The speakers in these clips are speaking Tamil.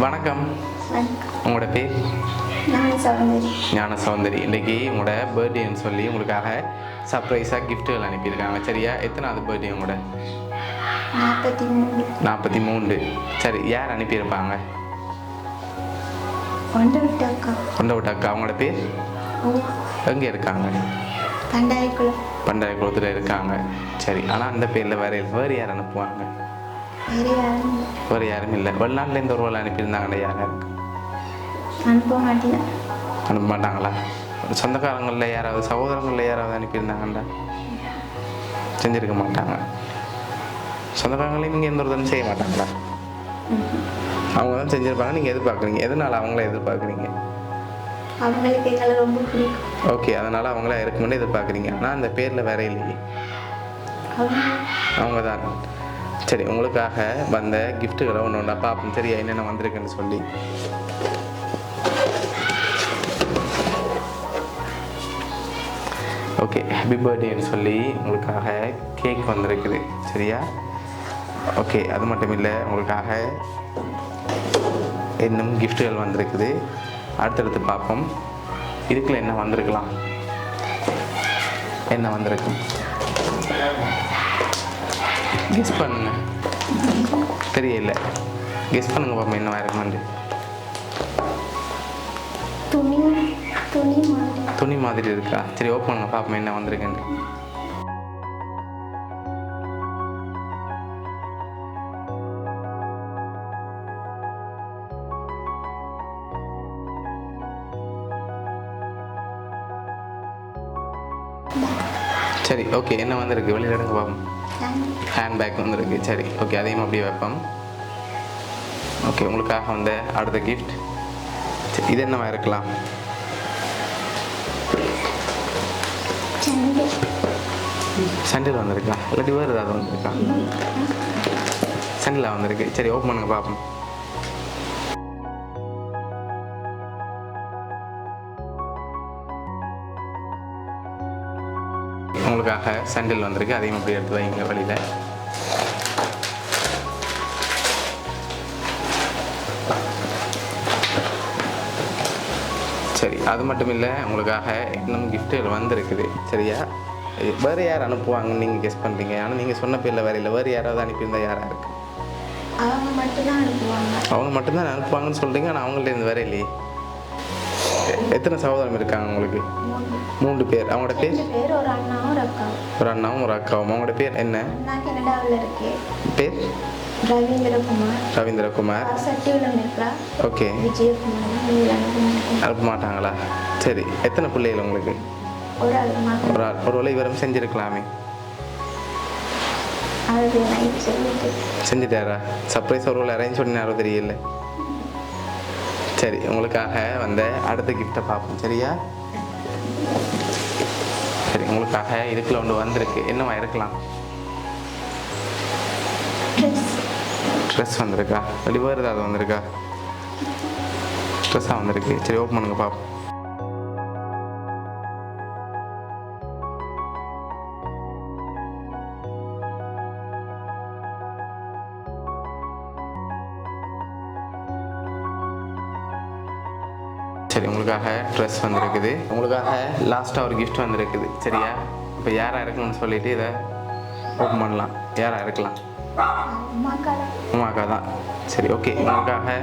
வணக்கம். வணக்கம். உங்களோட பேர்? ஞானசௌந்தரி. ஞானசௌந்தரி. இன்றைக்கி உங்களோட பர்த்டேன்னு சொல்லி உங்களுக்காக சர்ப்ரைஸாக கிஃப்ட்டுகள் அனுப்பியிருக்காங்க. சரியா? எத்தனாவது பர்த்டே உங்களோட? 43. 43. சரி, யார் அனுப்பியிருப்பாங்க? கொண்டவிட்ட அக்கா. கொண்டவிட்ட அக்கா. அவங்களோட பேர் எங்கே இருக்காங்க? பண்டாரிக்குளம். பண்டாரிக்குளத்தில் இருக்காங்க. சரி, ஆனால் அந்த பேரில் வேறு யார் அனுப்புவாங்க? வேறு யாரும் இல்லை. வெளிநாட்டிலேருந்து ஒரு வேலை அனுப்பியிருந்தாங்கள்ல, யார் யாருக்கு? அனுப்ப மாட்டேன். அனுப்ப மாட்டாங்களா? சொந்தக்காரங்களில் யாராவது, சகோதரங்களில் யாராவது அனுப்பியிருந்தாங்கண்டா? செஞ்சுருக்க மாட்டாங்க. சொந்தக்காரங்களையும் நீங்கள் எந்த ஒரு தரம் செய்ய மாட்டாங்களா? அவங்க தான் செஞ்சுருப்பாங்க, நீங்கள் எதிர்பார்க்குறீங்க. எதனால் அவங்கள எதிர்பார்க்குறீங்க? அவங்களுக்கு எங்களை ரொம்ப பிடிக்கும். ஓகே, அதனால் அவங்கள இருக்குமென்னு எதிர்பார்க்குறீங்க. ஆனால் அந்த பேரில் வேற இல்லையே. அவங்க தான். சரி, உங்களுக்காக வந்த கிஃப்ட்டுகளை ஒன்று ஒன்றா பார்ப்போம். சரியா? என்னென்ன வந்திருக்குன்னு சொல்லி. ஓகே, ஹாப்பி பர்த்டேன்னு சொல்லி உங்களுக்காக கேக் வந்திருக்குது. சரியா? ஓகே, அது மட்டும் இல்லை, உங்களுக்காக இன்னும் கிஃப்ட்டுகள் வந்திருக்குது. அடுத்தடுத்து பார்ப்போம். இதுக்குள்ள என்ன வந்திருக்கலாம்? என்ன வந்திருக்கும்? கெஸ் பண்ணுங்க. தெரியல. கெஸ் பண்ணுங்க பாப்போம், என்னவா இருக்குமெண்டு. துணி மாதிரி இருக்கா? சரி, ஓப்பன் பண்ணுங்க பாப்போம் என்ன வந்திருக்குன்னு. சரி, ஓகே, என்ன வந்திருக்கு? வெளியில் எடுங்க பாப்போம். ஹேண்ட்பேக் வந்திருக்கு. சரி, ஓகே, அதையும் அப்படியே வைப்போம். ஓகே, உங்களுக்காக வந்த அடுத்த கிஃப்ட் இது என்னவா இருக்கலாம்? சண்டில் வந்திருக்கா? இல்லாட்டி வேறு ஏதாவது வந்திருக்கா? சண்டிலாக வந்திருக்கு. சரி, ஓப்பன் பண்ணுங்க பார்ப்போம். உங்களுக்காக சண்டில் வந்திருக்கு. அதையும் அப்படி எடுத்து வைங்க வழியில். சரி, அது மட்டும் இல்லை, உங்களுக்காக இன்னும் கிஃப்ட்டுகள் வந்திருக்குது. சரியா? வேறு யார் அனுப்புவாங்கன்னு நீங்கள் கெஸ் பண்ணுறீங்க. ஆனால் நீங்கள் சொன்ன பேரில் வேறு இல்லை. வேறு யாராவது அனுப்பியிருந்தா யாராக இருக்குது? அவங்க மட்டும்தான் அனுப்புவாங்க. அவங்க மட்டும்தான் அனுப்புவாங்கன்னு சொல்கிறீங்க, ஆனால் அவங்கள்ட்ட இருந்து வேறு இல்லையே. எத்தனை சகோதரம் இருக்காங்க உங்களுக்கு? 3 பேர். அவங்களோட பேர்? ஒரு அண்ணாவும் ஒரு அக்காவும். ஒரு அண்ணாவும் ஒரு அக்காவும். அவங்களோட பேர் என்ன? அண்ணா கனடாவில் இருக்கு. பேர்? ரவீந்திரகுமார். ரவீந்திரகுமார். சட்டியுலம் இருக்கா? ஓகே. விஜயகுமார். அனுப்ப மாட்டாங்களா? சரி, எத்தனை பிள்ளைகள் உங்களுக்கு? ஒரு ஆள். ஒரு வேளை இவரும் செஞ்சுருக்கலாமே. அது நைட் செஞ்சுட்டாரா? சர்ப்ரைஸ் ஒரு வேளை அரேஞ்ச் பண்ணினாரோ தெரியல. சரி, உங்களுக்காக வந்த அடுத்த கிஃப்ட்டை பார்ப்போம். சரியா? சரி, உங்களுக்காக இதுக்குள்ள ஒன்று வந்திருக்கு. என்னவா இருக்கலாம்? ட்ரெஸ் வந்திருக்கா? அப்படி வேறு ஏதாவது வந்திருக்கா? ட்ரெஸ்ஸாக வந்திருக்கு. சரி, ஓப்பன் பண்ணுங்க பார்ப்போம். சரி, உங்களுக்காக ட்ரெஸ் வந்திருக்குது. உங்களுக்காக லாஸ்ட்டாக ஒரு கிஃப்ட் வந்திருக்குது. சரியா? இப்போ யாராக இருக்கணும்னு சொல்லிட்டு இதை ஓப்பன் பண்ணலாம். யாராக இருக்கலாம்? உமாக்கா தான். சரி, ஓகே, உங்களுக்காக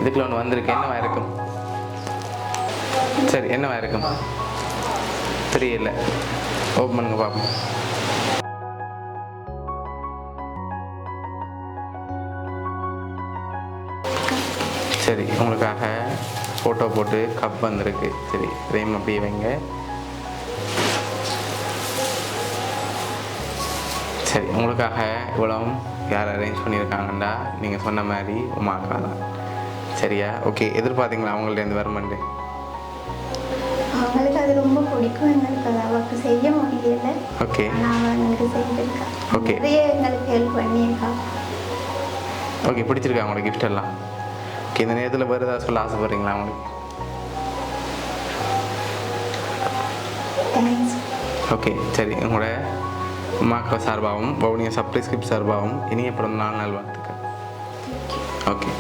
இதுக்குள்ள ஒன்று வந்திருக்கு. என்னவா இருக்கும்? சரி, என்னவா இருக்கும்? தெரியல. ஓப்பன் பண்ணுங்க பார்ப்போம். சரி, உங்களுக்காக ஃபோட்டோ போட்டு கப் வந்திருக்கு. சரி, இதையும் அப்படியே வைங்க. சரி, உங்களுக்காக இவ்வளோ யார் அரேஞ்ச் பண்ணியிருக்காங்கண்டா நீங்கள் சொன்ன மாதிரி உமாக்கா தான். சரியா? ஓகே, எதிர்பார்த்தீங்களா அவங்கள்ட்ட இருந்து வருமாண்டு? அவங்களுக்கு அது ரொம்ப பிடிக்கும். எங்களுக்கு அது அவளுக்கு செய்ய முடியல. ஓகே. ஆனால் எங்களுக்கு செய்திருக்கா. ஓகே. நிறைய எங்களுக்கு ஹெல்ப் பண்ணியிருக்கா. ஓகே, பிடிச்சிருக்கா அவங்களோட கிஃப்ட் எல்லாம்? ஓகே, இந்த நேரத்தில் வேறு ஏதாவது சொல்ல ஆசைப்படுறீங்களா அவங்களுக்கு? தேங்க்ஸ். ஓகே, சரி, உங்களோட உமாக்கா சார்பாகவும் வவுனியா சப்ளை ஸ்கிரிப்ட் சார்பாகவும் இனிய பிறந்த நாள் நல்வாழ்த்துக்கள். ஓகே.